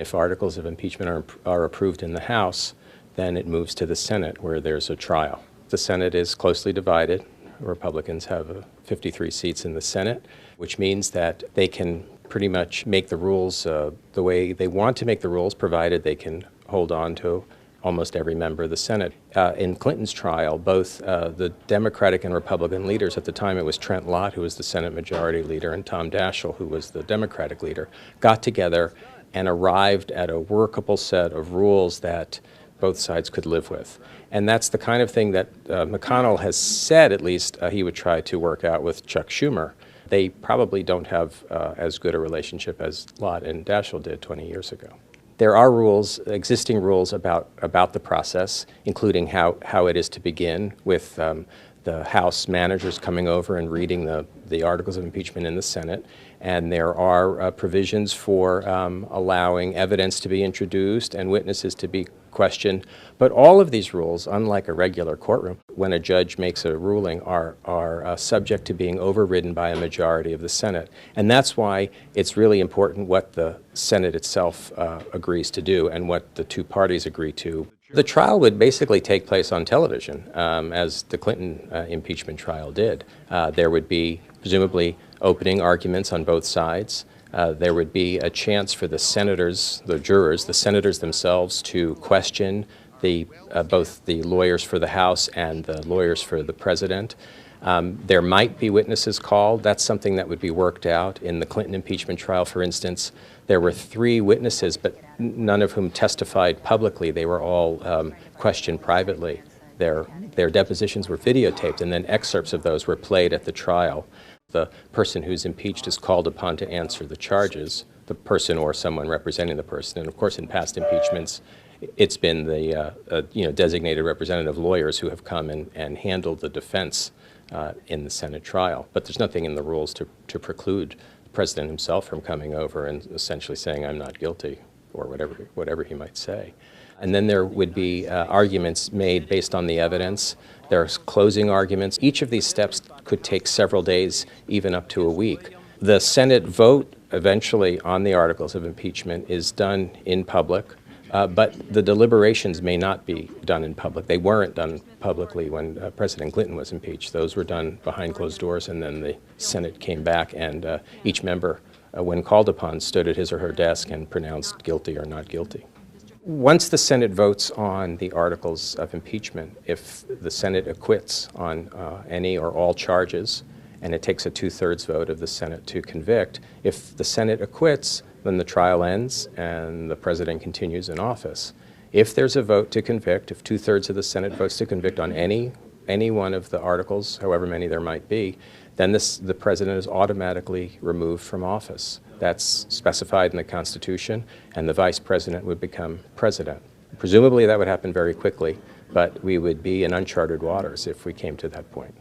If articles of impeachment are approved in the House, then it moves to the Senate, where there's a trial. The Senate is closely divided. Republicans have 53 seats in the Senate, which means that they can pretty much make the rules the way they want to make the rules, provided they can hold on to almost every member of the Senate. In Clinton's trial, both the Democratic and Republican leaders, at the time it was Trent Lott, who was the Senate Majority Leader, and Tom Daschle, who was the Democratic leader, got together and arrived at a workable set of rules that both sides could live with. And that's the kind of thing that McConnell has said, at least, he would try to work out with Chuck Schumer. They probably don't have as good a relationship as Lott and Daschle did 20 years ago. There are rules, existing rules about the process, including how it is to begin, with the House managers coming over and reading the articles of impeachment in the Senate. And there are provisions for allowing evidence to be introduced and witnesses to be questioned. But all of these rules, unlike a regular courtroom, when a judge makes a ruling, are subject to being overridden by a majority of the Senate. And that's why it's really important what the Senate itself agrees to do and what the two parties agree to. The trial would basically take place on television, as the Clinton impeachment trial did. There would be presumably opening arguments on both sides. There would be a chance for the senators, the jurors, the senators themselves to question both the lawyers for the House and the lawyers for the president. There might be witnesses called. That's something that would be worked out. In the Clinton impeachment trial, for instance, there were 3 witnesses, but none of whom testified publicly. They were all questioned privately. Their depositions were videotaped, and then excerpts of those were played at the trial. The person who's impeached is called upon to answer the charges, the person or someone representing the person. And of course, in past impeachments, it's been the designated representative lawyers who have come and handled the defense in the Senate trial. But there's nothing in the rules to preclude the president himself from coming over and essentially saying, "I'm not guilty," or whatever he might say. And then there would be arguments made based on the evidence. There's closing arguments. Each of these steps could take several days, even up to a week. The Senate vote eventually on the articles of impeachment is done in public, but the deliberations may not be done in public. They weren't done publicly when President Clinton was impeached. Those were done behind closed doors, and then the Senate came back, and each member, when called upon, stood at his or her desk and pronounced guilty or not guilty. Once the Senate votes on the articles of impeachment, if the Senate acquits on any or all charges, and it takes a 2/3 vote of the Senate to convict, if the Senate acquits, then the trial ends and the president continues in office. If there's a vote to convict, if 2/3 of the Senate votes to convict on any one of the articles, however many there might be, then the president is automatically removed from office. That's specified in the Constitution, and the vice president would become president. Presumably that would happen very quickly, but we would be in uncharted waters if we came to that point.